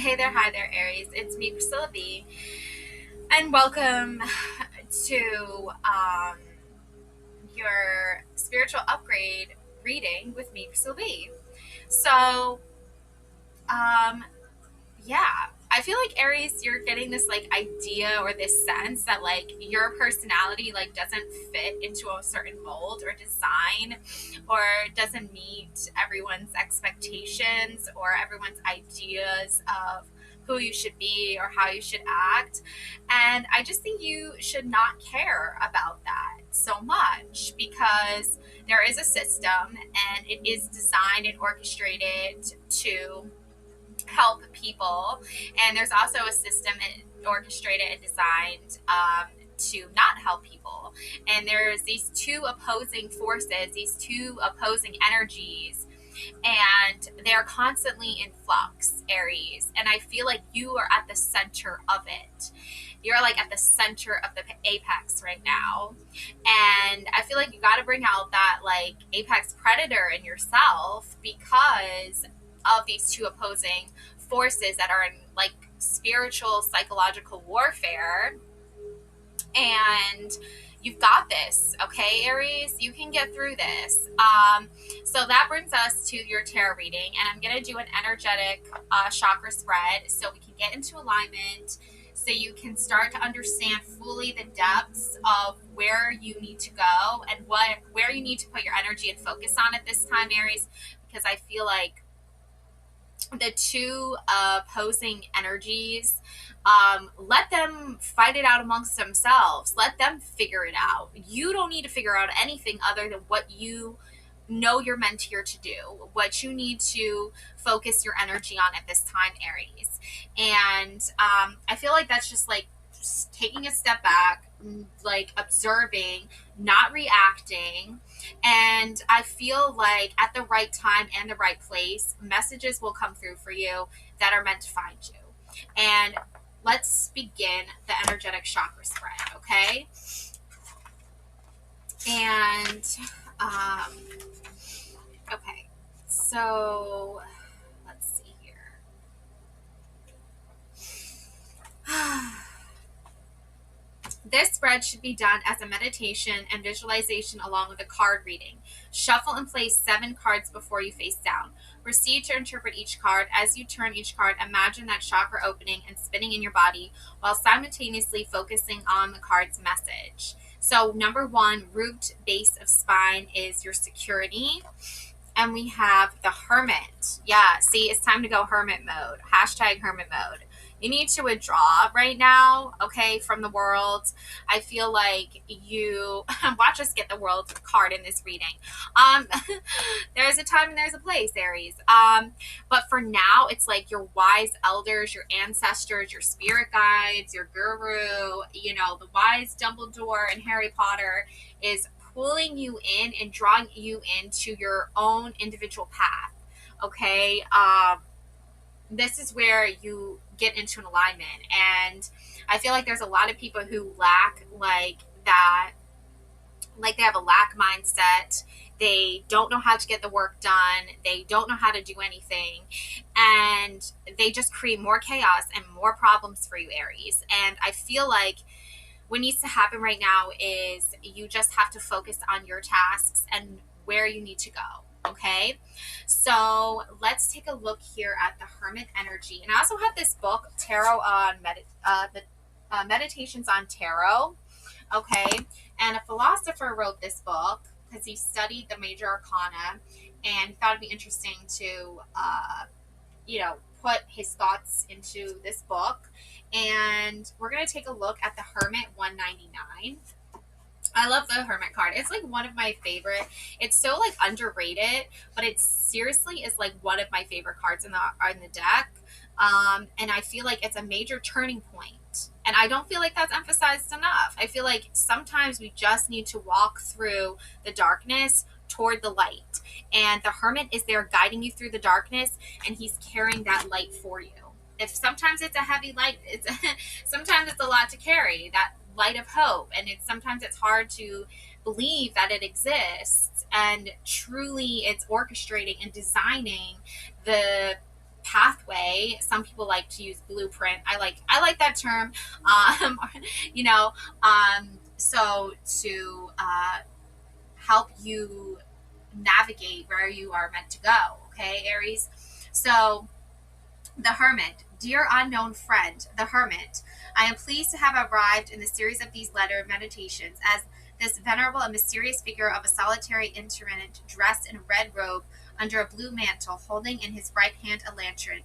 Hey there, hi there, Aries. It's me, Priscilla B, and welcome to your spiritual upgrade reading with me, Priscilla B. So, um, yeah, I feel like Aries, you're getting this like idea or this sense that like your personality like doesn't fit into a certain mold or design, or doesn't meet everyone's expectations or everyone's ideas of who you should be or how you should act. And I just think you should not care about that so much, because there is a system and it is designed and orchestrated to help people, and there's also a system orchestrated and designed to not help people. And there's these two opposing forces, these two opposing energies, and they're constantly in flux, Aries. And I feel like you are at the center of it. You're like at the center of the apex right now. And I feel like you got to bring out that like apex predator in yourself, because of these two opposing forces that are in like spiritual psychological warfare. And you've got this, okay, Aries? You can get through this. So that brings us to your tarot reading, and I'm going to do an energetic chakra spread so we can get into alignment, so you can start to understand fully the depths of where you need to go and where you need to put your energy and focus on at this time, Aries, because I feel like the two opposing energies, let them fight it out amongst themselves. Let them figure it out. You don't need to figure out anything other than what you know you're meant here to do, what you need to focus your energy on at this time, Aries. And I feel like that's just like taking a step back, like observing, not reacting. And I feel like at the right time and the right place, messages will come through for you that are meant to find you. And let's begin the energetic chakra spread, okay? And, okay, so let's see here. This spread should be done as a meditation and visualization along with a card reading. Shuffle and place 7 cards before you face down. Proceed to interpret each card. As you turn each card, imagine that chakra opening and spinning in your body while simultaneously focusing on the card's message. So number 1, root base of spine, is your security. And we have the Hermit. Yeah, see, it's time to go hermit mode. Hashtag hermit mode. You need to withdraw right now, okay, from the world. I feel like you watch us get the world card in this reading. There's a time and there's a place, Aries. But for now, it's like your wise elders, your ancestors, your spirit guides, your guru, you know, the wise Dumbledore and Harry Potter is pulling you in and drawing you into your own individual path. Okay. This is where you get into an alignment. And I feel like there's a lot of people who lack like that, like they have a lack mindset. They don't know how to get the work done. They don't know how to do anything. And they just create more chaos and more problems for you, Aries. And I feel like what needs to happen right now is you just have to focus on your tasks and where you need to go. Okay, so let's take a look here at the Hermit energy. And I also have this book, Tarot on Meditations on Tarot. Okay, and a philosopher wrote this book because he studied the major arcana and he thought it'd be interesting to, put his thoughts into this book. And we're going to take a look at the Hermit 199. I love the Hermit card. It's like one of my favorite. It's so like underrated, but it seriously is like one of my favorite cards in the deck. And I feel like it's a major turning point. And I don't feel like that's emphasized enough. I feel like sometimes we just need to walk through the darkness toward the light. And the Hermit is there guiding you through the darkness, and he's carrying that light for you. If sometimes it's a heavy light, sometimes it's a lot to carry, that light of hope, and sometimes it's hard to believe that it exists, and truly it's orchestrating and designing the pathway. Some people like to use blueprint. I like that term. Um, you know, so to help you navigate where you are meant to go. Okay, Aries. So the Hermit. Dear unknown friend, the Hermit, I am pleased to have arrived in the series of these letter meditations as this venerable and mysterious figure of a solitary intermittent dressed in a red robe under a blue mantle, holding in his right hand a lantern,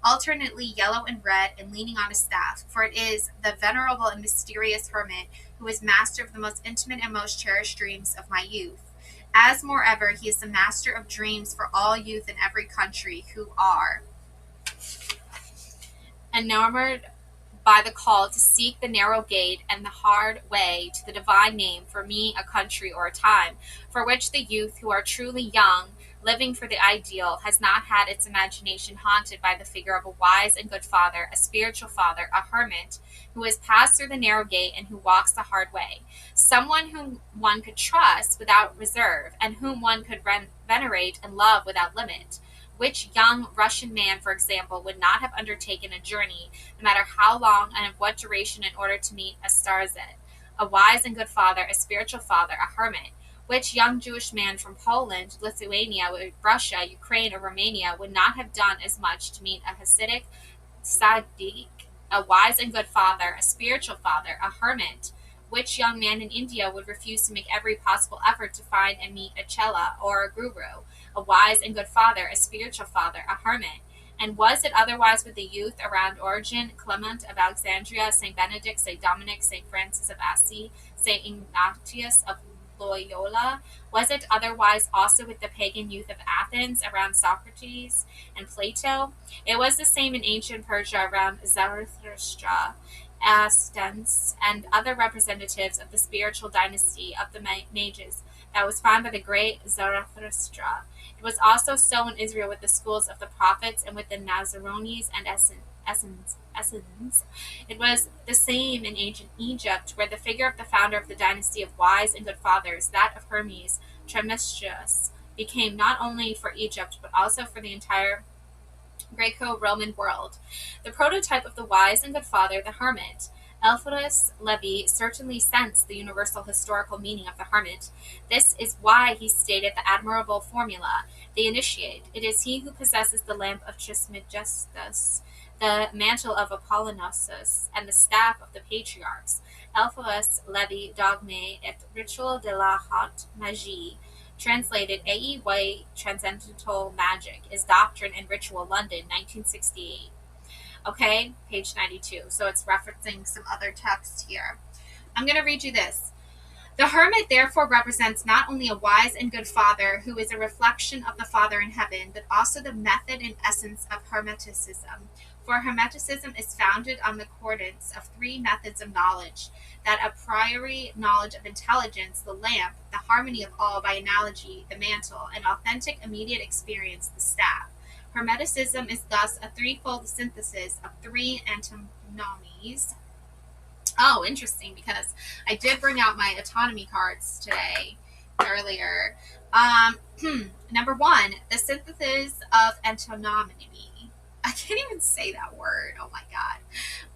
alternately yellow and red, and leaning on a staff. For it is the venerable and mysterious Hermit who is master of the most intimate and most cherished dreams of my youth. As moreover, he is the master of dreams for all youth in every country who are enamored by the call to seek the narrow gate and the hard way to the divine name for me, a country, or a time, for which the youth who are truly young, living for the ideal, has not had its imagination haunted by the figure of a wise and good father, a spiritual father, a hermit, who has passed through the narrow gate and who walks the hard way, someone whom one could trust without reserve, and whom one could venerate and love without limit. Which young Russian man, for example, would not have undertaken a journey, no matter how long and of what duration, in order to meet a starzit, a wise and good father, a spiritual father, a hermit? Which young Jewish man from Poland, Lithuania, Russia, Ukraine, or Romania would not have done as much to meet a Hasidic tzaddik, a wise and good father, a spiritual father, a hermit? Which young man in India would refuse to make every possible effort to find and meet a chela or a guru, a wise and good father, a spiritual father, a hermit? And was it otherwise with the youth around Origen, Clement of Alexandria, St. Benedict, St. Dominic, St. Francis of Assisi, St. Ignatius of Loyola? Was it otherwise also with the pagan youth of Athens around Socrates and Plato? It was the same in ancient Persia around Zarathustra, Astens, and other representatives of the spiritual dynasty of the Mages that was found by the great Zarathustra. It was also so in Israel with the schools of the prophets and with the Nazarones and Essenes. It was the same in ancient Egypt, where the figure of the founder of the dynasty of wise and good fathers, that of Hermes Trismegistus, became not only for Egypt but also for the entire Greco-Roman world. The prototype of the wise and good father, the hermit. Alphonsus Levi certainly sensed the universal historical meaning of the hermit. This is why he stated the admirable formula, the initiate. It is he who possesses the lamp of Trismegistus, the mantle of Apollonius, and the staff of the patriarchs. Alphonsus Levi, Dogme et Ritual de la Haute Magie, translated AEY Transcendental Magic, is Doctrine and Ritual, London, 1968. Okay, page 92. So it's referencing some other text here. I'm going to read you this. The hermit therefore represents not only a wise and good father who is a reflection of the Father in heaven, but also the method and essence of Hermeticism. For Hermeticism is founded on the accordance of three methods of knowledge: that a priori knowledge of intelligence, the lamp; the harmony of all by analogy, the mantle; and authentic immediate experience, the staff. Hermeticism is thus a threefold synthesis of three antinomies. Oh, interesting, because I did bring out my autonomy cards today, earlier. Number one, the synthesis of antinomy. I can't even say that word. Oh my God.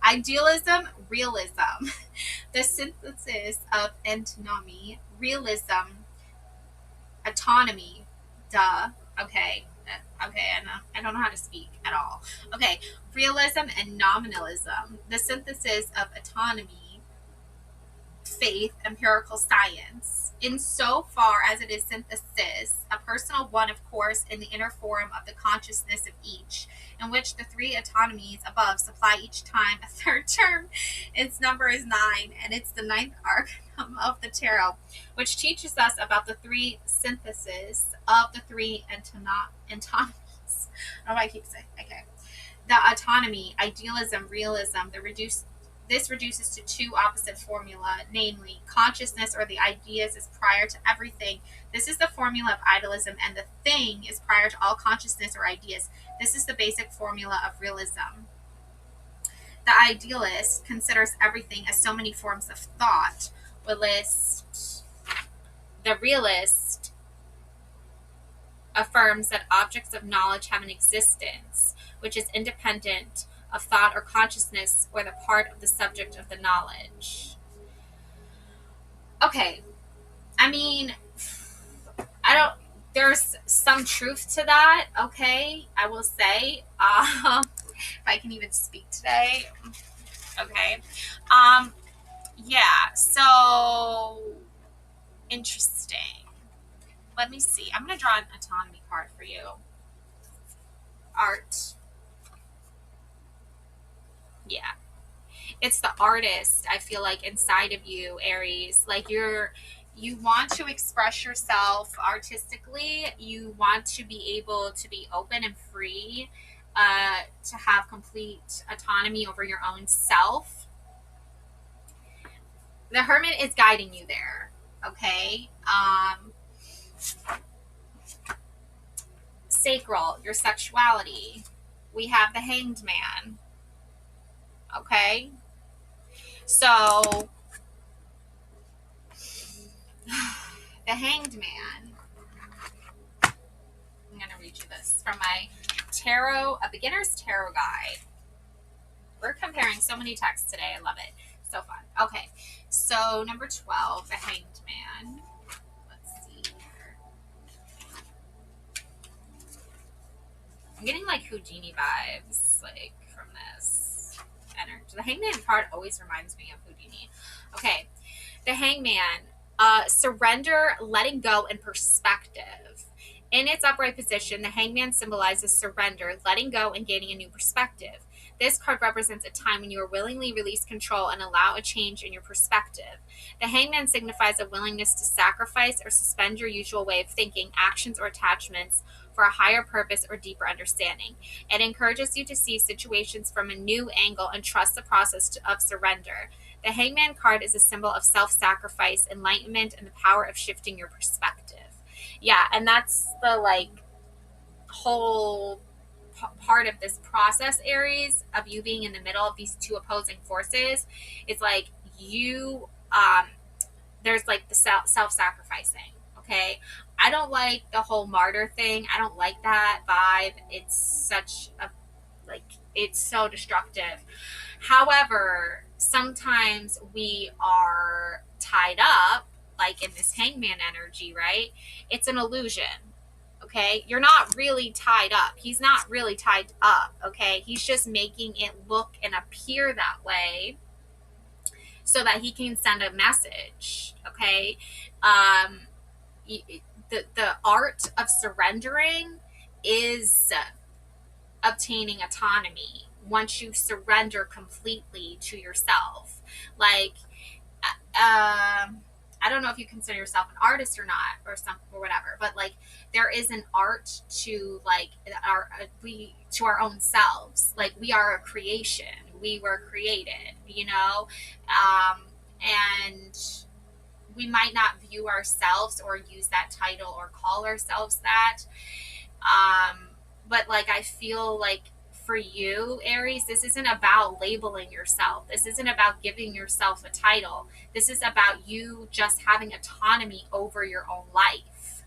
Idealism, realism. The synthesis of antinomy, realism, autonomy. Duh. Okay. Okay, I don't know how to speak at all. Okay, realism and nominalism. The synthesis of autonomy, faith, empirical science. In so far as it is synthesis, a personal one, of course, in the inner form of the consciousness of each, in which the three autonomies above supply each time a third term. Its number is 9, and it's the 9th arcana of the tarot, which teaches us about the three syntheses of the three antinomies. I don't know why I keep saying. Okay, the autonomy, idealism, realism. This reduces to two opposite formula, namely, consciousness or the ideas is prior to everything. This is the formula of idealism, and the thing is prior to all consciousness or ideas. This is the basic formula of realism. The idealist considers everything as so many forms of thought. The realist affirms that objects of knowledge have an existence, which is independent of thought or consciousness or the part of the subject of the knowledge. Okay, I mean, I don't, there's some truth to that, okay, I will say. If I can even speak today. Okay. Yeah, so interesting. Let me see. I'm going to draw an autonomy card for you. Art. Yeah. It's the artist, I feel like, inside of you, Aries. Like you want to express yourself artistically. You want to be able to be open and free, to have complete autonomy over your own self. The Hermit is guiding you there. Okay. Sacral, your sexuality. We have the Hanged Man. Okay. So the Hanged Man. I'm going to read you this from my tarot, a beginner's tarot guide. We're comparing so many texts today. I love it. So fun. Okay. So number 12, the Hanged Man. Let's see here. I'm getting like Houdini vibes, like from this energy. The Hangman card always reminds me of Houdini. Okay. The Hangman, surrender, letting go, and perspective. In its upright position, the Hangman symbolizes surrender, letting go, and gaining a new perspective. This card represents a time when you are willingly release control and allow a change in your perspective. The Hangman signifies a willingness to sacrifice or suspend your usual way of thinking, actions, or attachments for a higher purpose or deeper understanding. It encourages you to see situations from a new angle and trust the process of surrender. The Hangman card is a symbol of self-sacrifice, enlightenment, and the power of shifting your perspective. Yeah, and that's the like whole part of this process, Aries, of you being in the middle of these two opposing forces. It's like you, there's like the self-sacrificing. Okay, I don't like the whole martyr thing. I don't like that vibe. It's such a like it's so destructive. However, sometimes we are tied up, like in this Hangman energy, right? It's an illusion. Okay, you're not really tied up. He's not really tied up. Okay, he's just making it look and appear that way so that he can send a message. Okay, the art of surrendering is obtaining autonomy once you surrender completely to yourself. Like, I don't know if you consider yourself an artist or not, or something or whatever, but like there is an art to like to our own selves. Like we are a creation. We were created, you know, and we might not view ourselves or use that title or call ourselves that. But like I feel like for you, Aries, this isn't about labeling yourself. This isn't about giving yourself a title. This is about you just having autonomy over your own life.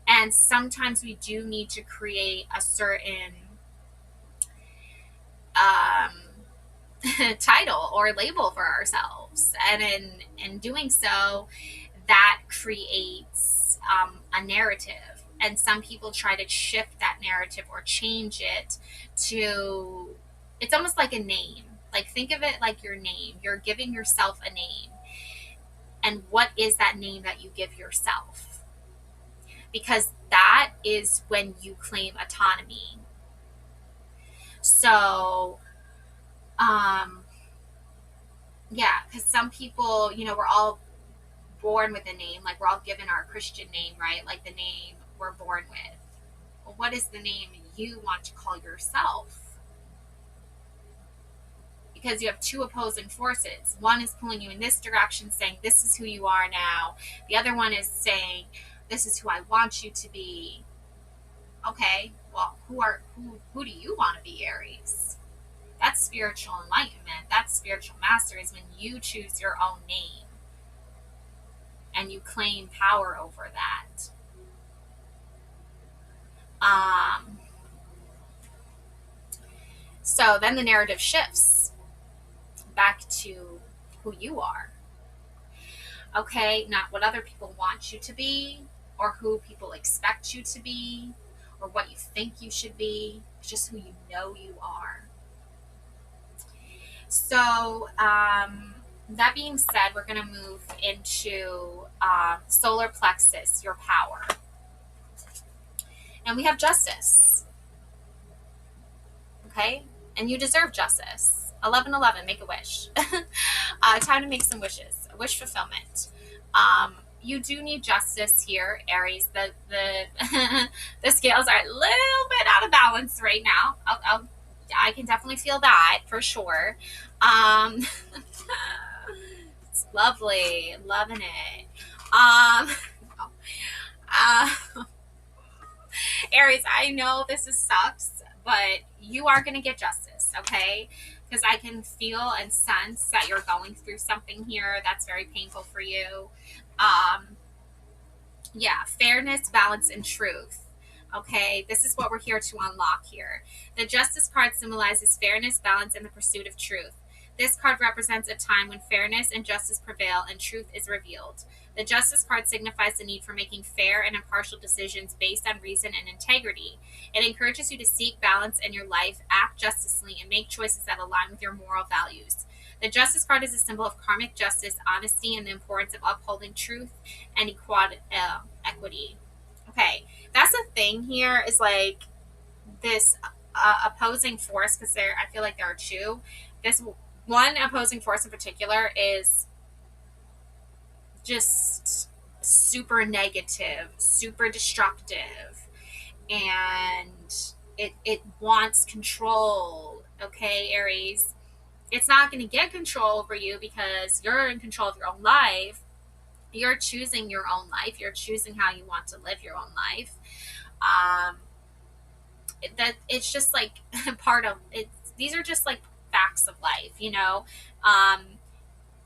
And sometimes we do need to create a certain title or label for ourselves. And in doing so, that creates a narrative. And some people try to shift that narrative or change it to, it's almost like a name. Like think of it like your name. You're giving yourself a name. And what is that name that you give yourself? Because that is when you claim autonomy. So, yeah, because some people, you know, we're all born with a name. Like we're all given our Christian name, right? Like the name we're born with. Well, what is the name you want to call yourself? Because you have two opposing forces. One is pulling you in this direction, saying this is who you are now. The other one is saying this is who I want you to be. Okay, well, who do you want to be, Aries? That's spiritual enlightenment. That's spiritual mastery, is when you choose your own name and you claim power over that. So then the narrative shifts back to who you are. Okay, not what other people want you to be or who people expect you to be or what you think you should be. It's just who you know you are. So, that being said, we're going to move into solar plexus, your power. And we have justice. Okay? And you deserve justice. 1111, make a wish. Time to make some wishes. Wish fulfillment. You do need justice here, Aries. The the scales are a little bit out of balance right now. I can definitely feel that for sure. It's lovely, loving it. Uh, Aries, I know this sucks, but you are going to get justice, okay? Because I can feel and sense that you're going through something here that's very painful for you. Yeah, fairness, balance, and truth. Okay, this is what we're here to unlock here. The Justice card symbolizes fairness, balance, and the pursuit of truth. This card represents a time when fairness and justice prevail and truth is revealed. The Justice card signifies the need for making fair and impartial decisions based on reason and integrity. It encourages you to seek balance in your life, act justly, and make choices that align with your moral values. The Justice card is a symbol of karmic justice, honesty, and the importance of upholding truth and equity. Okay, that's the thing here is like this opposing force, because I feel like there are two. This one opposing force in particular is just super negative, super destructive, and it wants control. Okay, Aries, it's not going to get control over you because you're in control of your own life. You're choosing your own life. You're choosing how you want to live your own life. That it's just like part of it. These are just like facts of life, you know.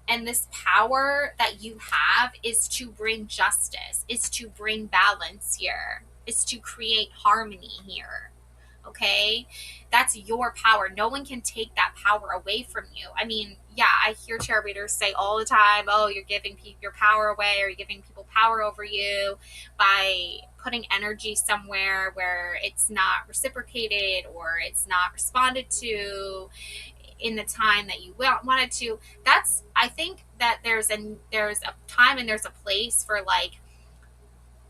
And this power that you have is to bring justice, is to bring balance here, is to create harmony here. Okay, that's your power. No one can take that power away from you. I mean, yeah, I hear tarot readers say all the time, oh, you're giving your power away, or you're giving people power over you by putting energy somewhere where it's not reciprocated or it's not responded to in the time that you wanted to. That's, I think that there's a time and there's a place for like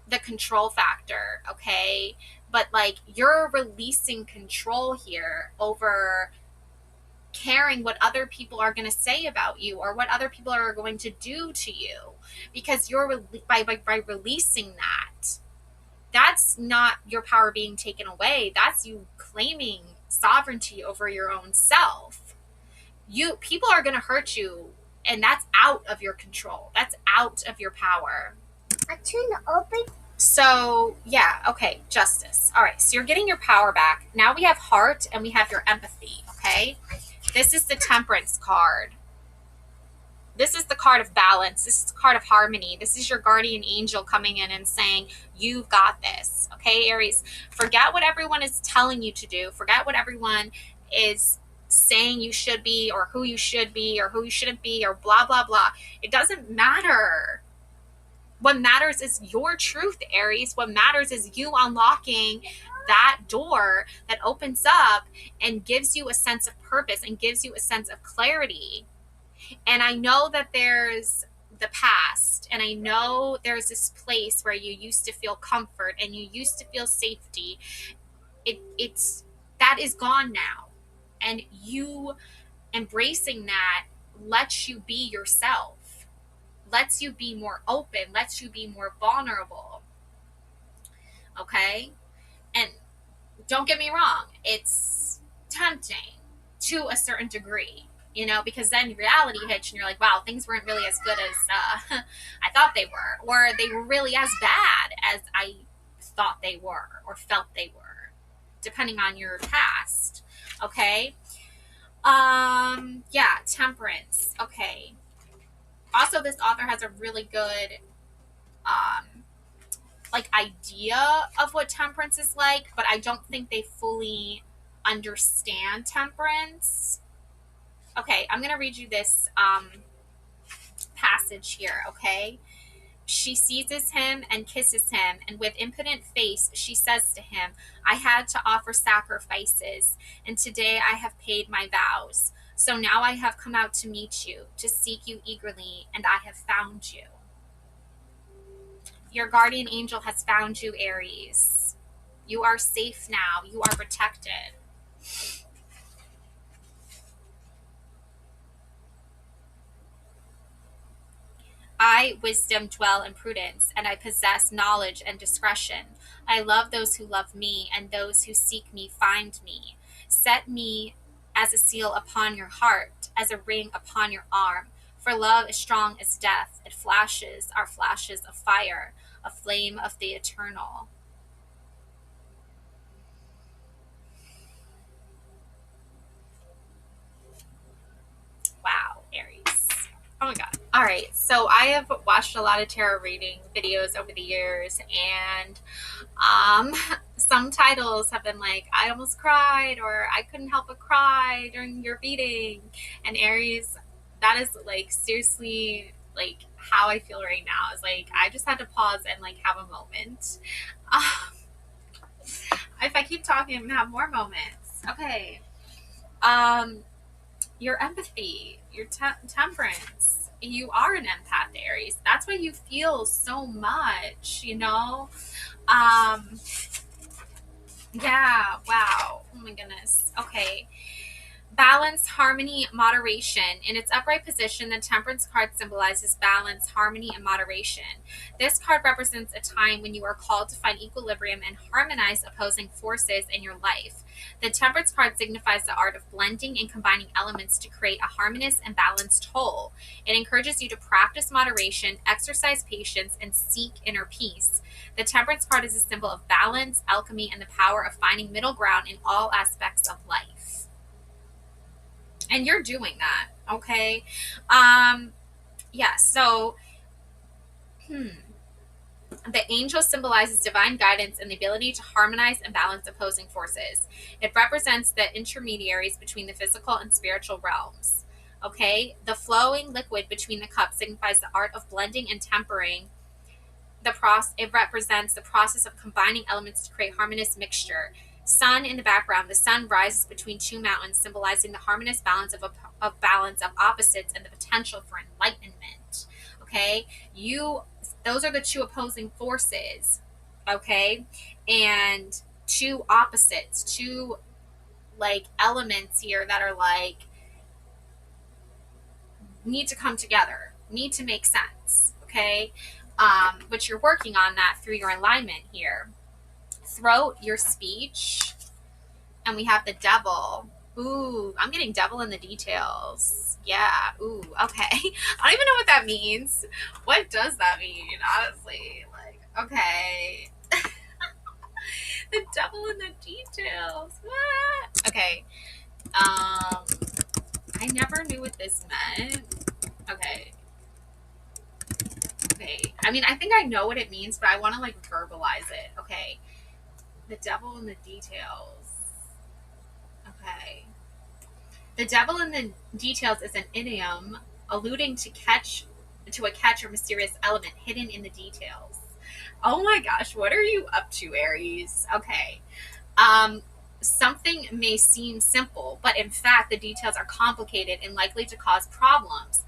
the control factor, okay? But like you're releasing control here over caring what other people are going to say about you or what other people are going to do to you, because you're by releasing that's not your power being taken away. That's you claiming sovereignty over your own self. People are going to hurt you, and that's out of your control. That's out of your power. I turn it open. So, yeah, okay, justice. All right, so you're getting your power back. Now we have heart and we have your empathy, okay? This is the temperance card. This is the card of balance. This is the card of harmony. This is your guardian angel coming in and saying, you've got this, okay, Aries? Forget what everyone is telling you to do. Forget what everyone is saying you should be or who you should be or who you shouldn't be or blah, blah, blah. It doesn't matter. What matters is your truth, Aries. What matters is you unlocking that door that opens up and gives you a sense of purpose and gives you a sense of clarity. And I know that there's the past, and I know there's this place where you used to feel comfort and you used to feel safety. It's that is gone now. And you embracing that lets you be yourself. Lets you be more open, lets you be more vulnerable. Okay? And don't get me wrong, it's tempting to a certain degree, you know, because then reality hits and you're like, wow, things weren't really as good as I thought they were, or they were really as bad as I thought they were or felt they were, depending on your past. Okay? Yeah, temperance. Okay. Also, this author has a really good like idea of what temperance is like, but I don't think they fully understand temperance. Okay, I'm going to read you this passage here, okay? She seizes him and kisses him, and with impotent face she says to him, I had to offer sacrifices, and today I have paid my vows. So now I have come out to meet you, to seek you eagerly, and I have found you. Your guardian angel has found you, Aries. You are safe now. You are protected. I, wisdom, dwell in prudence, and I possess knowledge and discretion. I love those who love me, and those who seek me find me. Set me as a seal upon your heart, as a ring upon your arm. For love is strong as death. It flashes are flashes of fire, a flame of the eternal. Wow, Aries. Oh my god. All right. So I have watched a lot of tarot reading videos over the years, and some titles have been like, I almost cried, or I couldn't help but cry during your reading. And Aries, that is like seriously like how I feel right now. Is like I just had to pause and like have a moment. If I keep talking, I'm gonna have more moments. Okay. Your empathy, your temperance. You are an empath, Aries. That's why you feel so much, you know? Yeah, wow. Oh my goodness. Okay. Balance, harmony, moderation. In its upright position, the Temperance card symbolizes balance, harmony, and moderation. This card represents a time when you are called to find equilibrium and harmonize opposing forces in your life. The Temperance card signifies the art of blending and combining elements to create a harmonious and balanced whole. It encourages you to practice moderation, exercise patience, and seek inner peace. The Temperance card is a symbol of balance, alchemy, and the power of finding middle ground in all aspects of life. And you're doing that, okay? Yeah, so the angel symbolizes divine guidance and the ability to harmonize and balance opposing forces. It represents the intermediaries between the physical and spiritual realms. Okay? The flowing liquid between the cups signifies the art of blending and tempering. It represents the process of combining elements to create harmonious mixture. Sun in the background. The sun rises between two mountains, symbolizing the harmonious balance of balance of opposites and the potential for enlightenment. Okay? Those are the two opposing forces. Okay? And two opposites, two like elements here that are like need to come together, need to make sense. Okay? But you're working on that through your alignment here. Throat, your speech, and we have the devil. Ooh, I'm getting devil in the details. Yeah, ooh, okay. I don't even know what that means. What does that mean, honestly? Like, okay. The devil in the details. What? Okay. I never knew what this meant. Okay. Okay. I mean, I think I know what it means, but I want to like verbalize it. Okay. The devil in the details. Okay. The devil in the details is an idiom alluding to a catch or mysterious element hidden in the details. Oh my gosh, what are you up to, Aries? Okay. Something may seem simple, but in fact the details are complicated and likely to cause problems.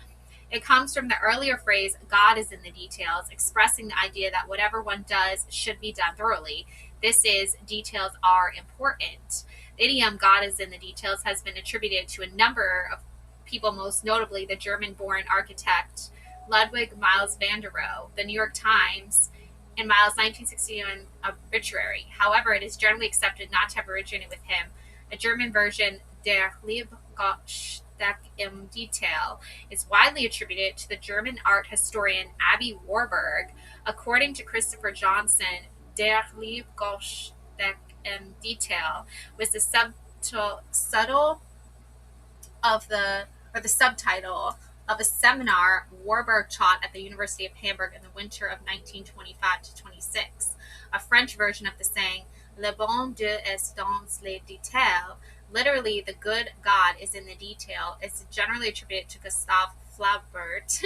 It comes from the earlier phrase, God is in the details, expressing the idea that whatever one does should be done thoroughly. This is, details are important. The idiom, God is in the details, has been attributed to a number of people, most notably the German-born architect Ludwig Miles van der Rohe. The New York Times, in Miles' 1961 obituary. However, it is generally accepted not to have originated with him. A German version, Der Liebgott im Detail, is widely attributed to the German art historian Abby Warburg. According to Christopher Johnson, Der Liebgott im Detail was the subtitle of a seminar Warburg taught at the University of Hamburg in the winter of 1925 to 26. A French version of the saying, Le bon Dieu est dans les détails. Literally, the good God is in the detail. It's generally attributed to Gustave Flaubert.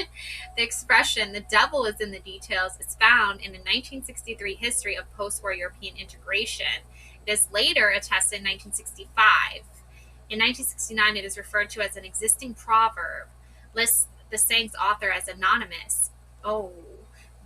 The expression, the devil is in the details, is found in the 1963 history of post-war European integration. It is later attested in 1965. In 1969, it is referred to as an existing proverb. Lists the saying's author as anonymous. Oh,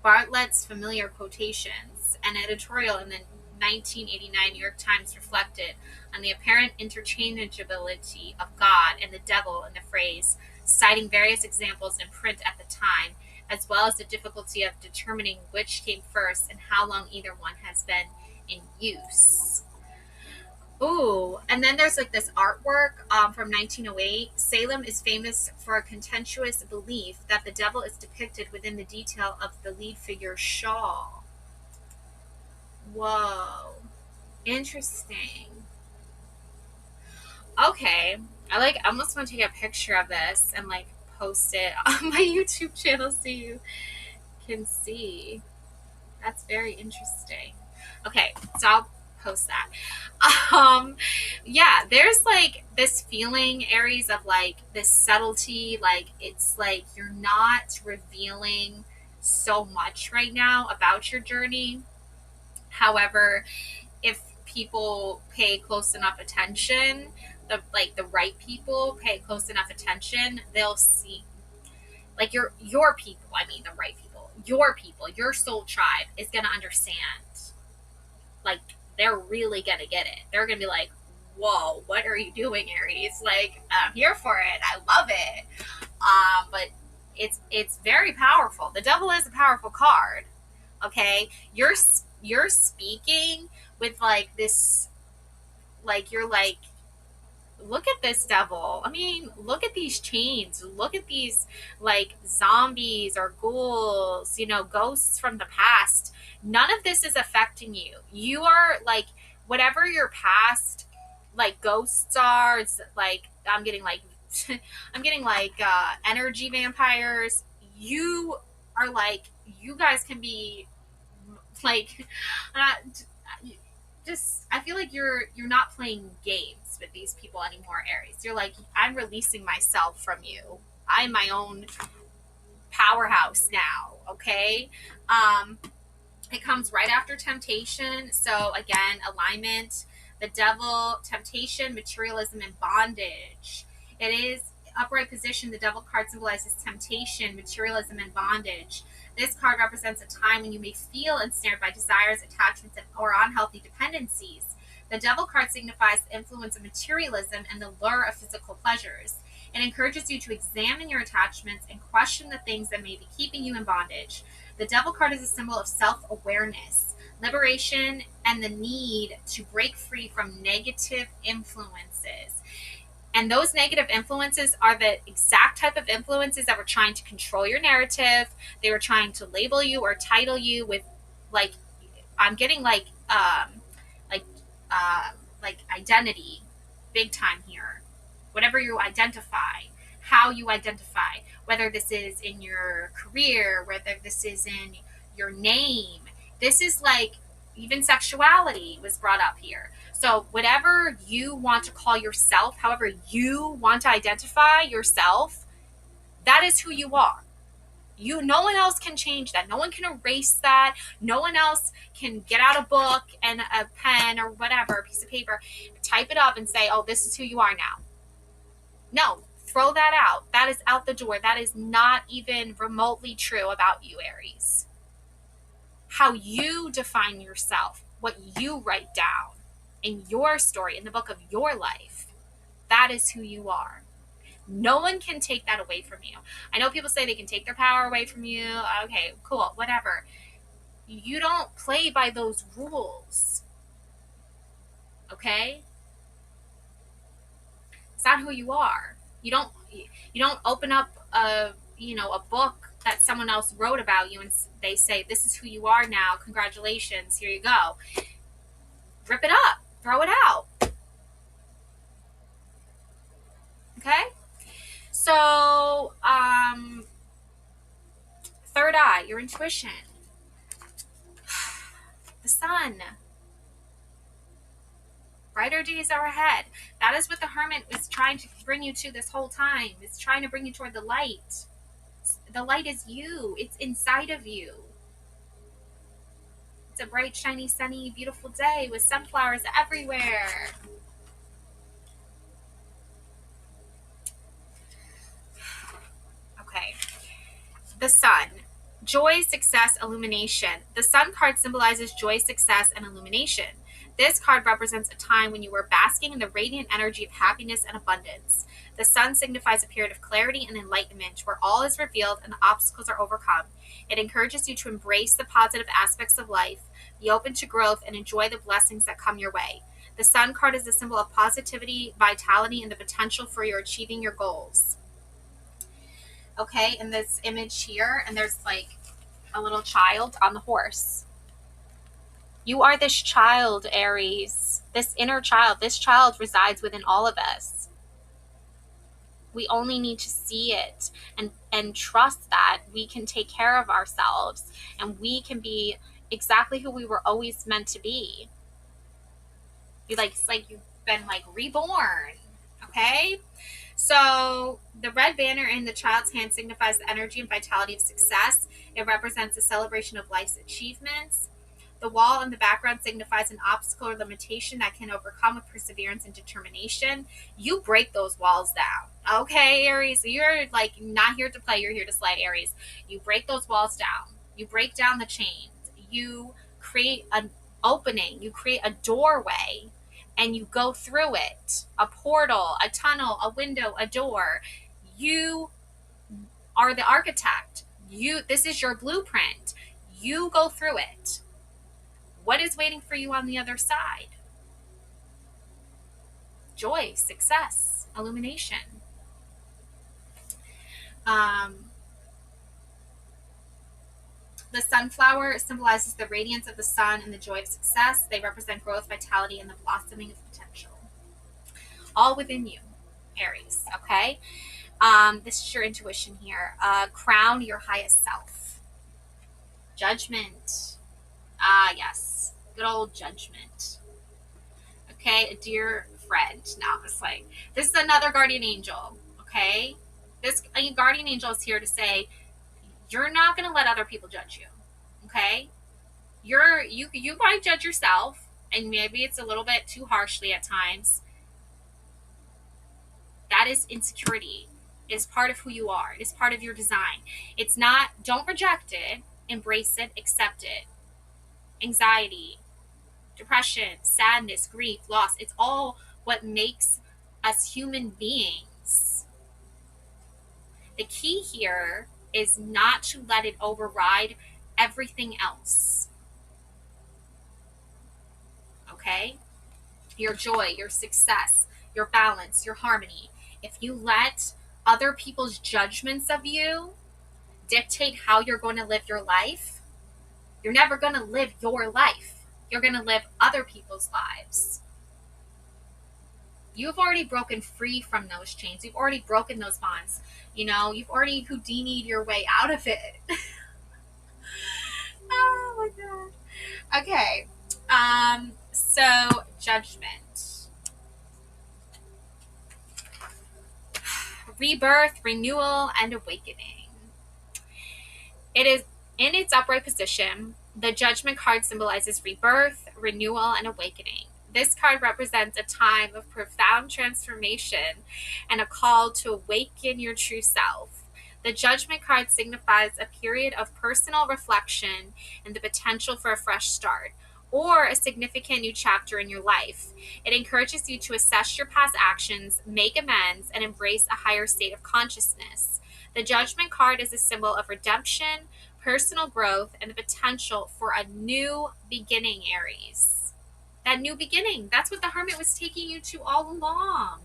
Bartlett's familiar quotations. An editorial in the 1989 New York Times reflected on the apparent interchangeability of God and the devil in the phrase, citing various examples in print at the time, as well as the difficulty of determining which came first and how long either one has been in use. Ooh, and then there's like this artwork from 1908. Salem is famous for a contentious belief that the devil is depicted within the detail of the lead figure's shawl. Whoa, interesting. Okay, I almost want to take a picture of this and like post it on my YouTube channel so you can see. That's very interesting. Okay, so I'll post that. Yeah, there's like this feeling, Aries, of like this subtlety, like it's like you're not revealing so much right now about your journey. However, if people pay close enough attention, the right people pay close enough attention, they'll see like your people, I mean the right people, your soul tribe is gonna understand. Like they're really gonna get it. They're gonna be like, whoa, what are you doing, Aries? Like, I'm here for it. I love it. But it's very powerful. The devil is a powerful card. Okay, you're speaking with like this, like you're like, look at this devil. I mean, look at these chains. Look at these like zombies or ghouls, ghosts from the past. None of this is affecting you. You are like, whatever your past like ghosts are, it's like, I'm getting like, energy vampires. You are like, you guys can be like, uh, just I feel like you're not playing games with these people anymore, Aries. You're like, I'm releasing myself from you. I'm my own powerhouse now. Okay. It comes right after temptation. So again, alignment, the devil, temptation, materialism, and bondage. It is upright position. The devil card symbolizes temptation, materialism, and bondage. This card represents a time when you may feel ensnared by desires, attachments, or unhealthy dependencies. The devil card signifies the influence of materialism and the lure of physical pleasures. It encourages you to examine your attachments and question the things that may be keeping you in bondage. The devil card is a symbol of self-awareness, liberation, and the need to break free from negative influences. And those negative influences are the exact type of influences that were trying to control your narrative. They were trying to label you or title you with, like, I'm getting like, like identity, big time here. Whatever you identify, how you identify, whether this is in your career, whether this is in your name. This is like, even sexuality was brought up here. So whatever you want to call yourself, however you want to identify yourself, that is who you are. No one else can change that. No one can erase that. No one else can get out a book and a pen or whatever, a piece of paper, type it up and say, oh, this is who you are now. No, throw that out. That is out the door. That is not even remotely true about you, Aries. How you define yourself, what you write down in your story, in the book of your life, that is who you are. No one can take that away from you. I know people say they can take their power away from you. Okay, cool, whatever. You don't play by those rules. Okay? It's not who you are. You don't open up a book that someone else wrote about you and they say, this is who you are now. Congratulations. Here you go. Rip it up. Throw it out. Okay? So, third eye, your intuition. The sun. Brighter days are ahead. That is what the Hermit is trying to bring you to this whole time. It's trying to bring you toward the light. The light is you. It's inside of you. It's a bright, shiny, sunny, beautiful day with sunflowers everywhere. Okay. The Sun. Joy, success, illumination. The Sun card symbolizes joy, success, and illumination. This card represents a time when you were basking in the radiant energy of happiness and abundance. The Sun signifies a period of clarity and enlightenment where all is revealed and the obstacles are overcome. It encourages you to embrace the positive aspects of life, be open to growth, and enjoy the blessings that come your way. The Sun card is a symbol of positivity, vitality, and the potential for your achieving your goals. Okay, in this image here, and there's like a little child on the horse. You are this child, Aries, this inner child. This child resides within all of us. We only need to see it and trust that we can take care of ourselves and we can be exactly who we were always meant to be. It's like you've been like reborn, okay? So the red banner in the child's hand signifies the energy and vitality of success. It represents a celebration of life's achievements. The wall in the background signifies an obstacle or limitation that can overcome with perseverance and determination. You break those walls down. Okay, Aries, you're like not here to play, you're here to slay, Aries. You break those walls down. You break down the chains. You create an opening. You create a doorway and you go through it. A portal, a tunnel, a window, a door. You are the architect. This is your blueprint. You go through it. What is waiting for you on the other side? Joy, success, illumination. The sunflower symbolizes the radiance of the sun and the joy of success. They represent growth, vitality, and the blossoming of potential. All within you, Aries, okay? This is your intuition here. Crown your highest self. Judgment. Yes. Good old judgment. Okay, a dear friend. Now it's like, this is another guardian angel, okay? This guardian angel is here to say, you're not going to let other people judge you, okay? You might judge yourself, and maybe it's a little bit too harshly at times. That is insecurity. It is part of who you are. It is part of your design. It's not, don't reject it, embrace it, accept it. Anxiety, depression, sadness, grief, loss, it's all what makes us human beings. The key here is not to let it override everything else. Okay? Your joy, your success, your balance, your harmony. If you let other people's judgments of you dictate how you're going to live your life, you're never going to live your life. You're going to live other people's lives. You've already broken free from those chains. You've already broken those bonds. You've already Houdini'd your way out of it. Oh my God. Okay. So judgment. Rebirth, renewal, and awakening. It is in its upright position. The Judgment card symbolizes rebirth, renewal, and awakening. This card represents a time of profound transformation and a call to awaken your true self. The Judgment card signifies a period of personal reflection and the potential for a fresh start, or a significant new chapter in your life. It encourages you to assess your past actions, make amends, and embrace a higher state of consciousness. The Judgment card is a symbol of redemption, personal growth, and the potential for a new beginning, Aries. That new beginning, that's what the Hermit was taking you to all along.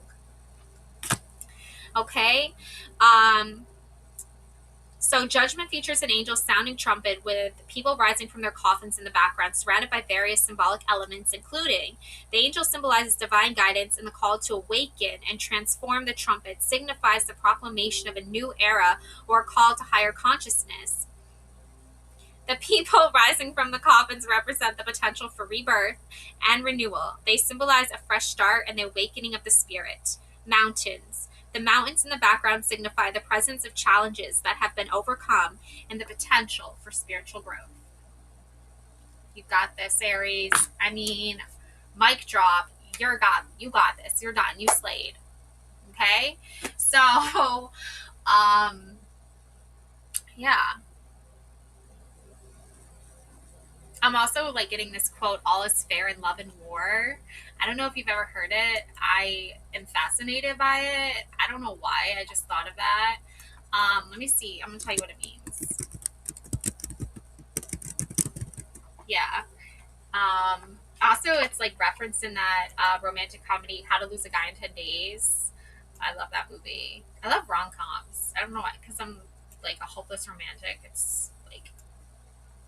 Okay? So Judgment features an angel sounding trumpet with people rising from their coffins in the background, surrounded by various symbolic elements, including the angel symbolizes divine guidance, and the call to awaken and transform the trumpet signifies the proclamation of a new era or a call to higher consciousness. The people rising from the coffins represent the potential for rebirth and renewal. They symbolize a fresh start and the awakening of the spirit. Mountains. The mountains in the background signify the presence of challenges that have been overcome and the potential for spiritual growth. You got this, Aries. I mean, mic drop. You got this. You're done. You slayed. Okay? So, yeah. I'm also like getting this quote, all is fair in love and war. I don't know if you've ever heard it. I am fascinated by it. I don't know why. I just thought of that. Let me see. I'm going to tell you what it means. Yeah. Also, it's like referenced in that romantic comedy, How to Lose a Guy in 10 Days. I love that movie. I love rom-coms. I don't know why, because I'm like a hopeless romantic. It's like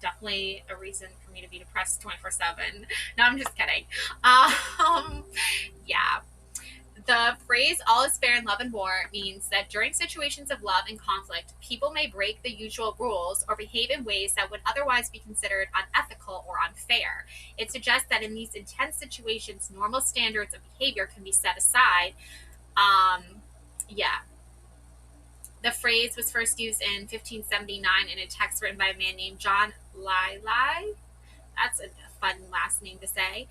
definitely a reason for me to be depressed 24/7. No, I'm just kidding. Yeah. The phrase all is fair in love and war means that during situations of love and conflict, people may break the usual rules or behave in ways that would otherwise be considered unethical or unfair. It suggests that in these intense situations, normal standards of behavior can be set aside. Yeah. The phrase was first used in 1579 in a text written by a man named John Lilly. That's a fun last name to say.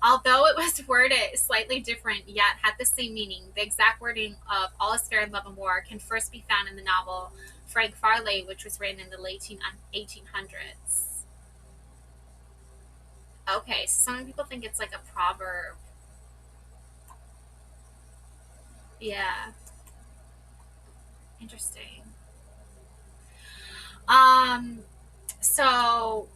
Although it was worded slightly different, yet had the same meaning, the exact wording of all is fair in love and war can first be found in the novel Frank Farley, which was written in the late 1800s. Okay, so some people think it's like a proverb. Yeah. Interesting. So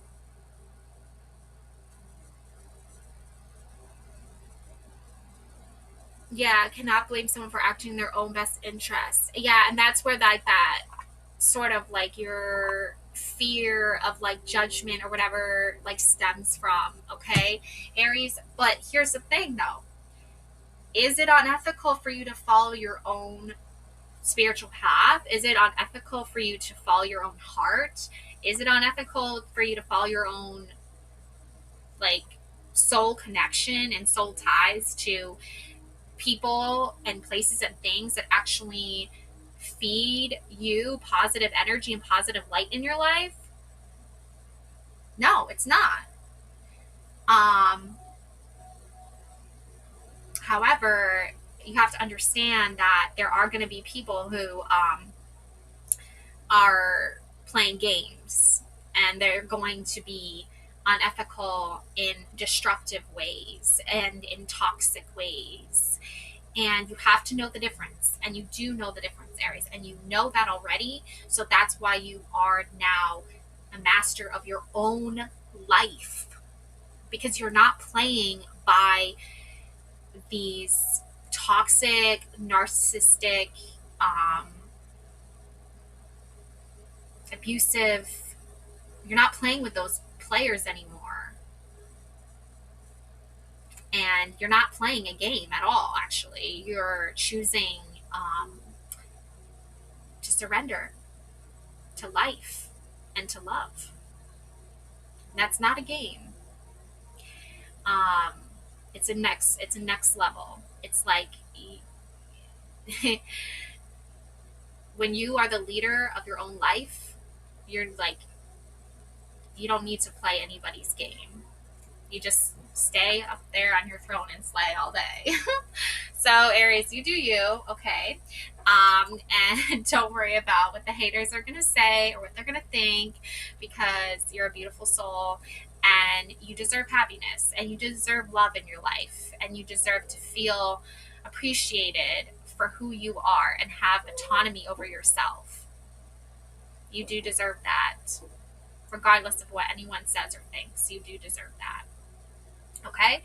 yeah, cannot blame someone for acting in their own best interests. Yeah, and that's where that sort of like your fear of like judgment or whatever like stems from, okay? Aries, but here's the thing though. Is it unethical for you to follow your own spiritual path? Is it unethical for you to follow your own heart? Is it unethical for you to follow your own like soul connection and soul ties to people and places and things that actually feed you positive energy and positive light in your life? No, it's not. However, you have to understand that there are going to be people who are playing games and they're going to be unethical in destructive ways and in toxic ways. And you have to know the difference. And you do know the difference, Aries. And you know that already. So that's why you are now a master of your own life. Because you're not playing by these toxic, narcissistic, abusive. You're not playing with those players anymore. And you're not playing a game at all, actually. You're choosing to surrender to life and to love. That's not a game. It's a next level. It's like when you are the leader of your own life, you're like, you don't need to play anybody's game. You just stay up there on your throne and slay all day. So Aries, you do you, okay? And don't worry about what the haters are gonna say or what they're gonna think, because you're a beautiful soul and you deserve happiness and you deserve love in your life and you deserve to feel appreciated for who you are and have autonomy over yourself. You do deserve that, regardless of what anyone says or thinks. You do deserve that. Okay,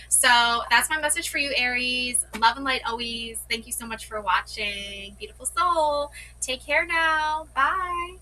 so that's my message for you, Aries. Love and light always. Thank you so much for watching. Beautiful soul. Take care now. Bye.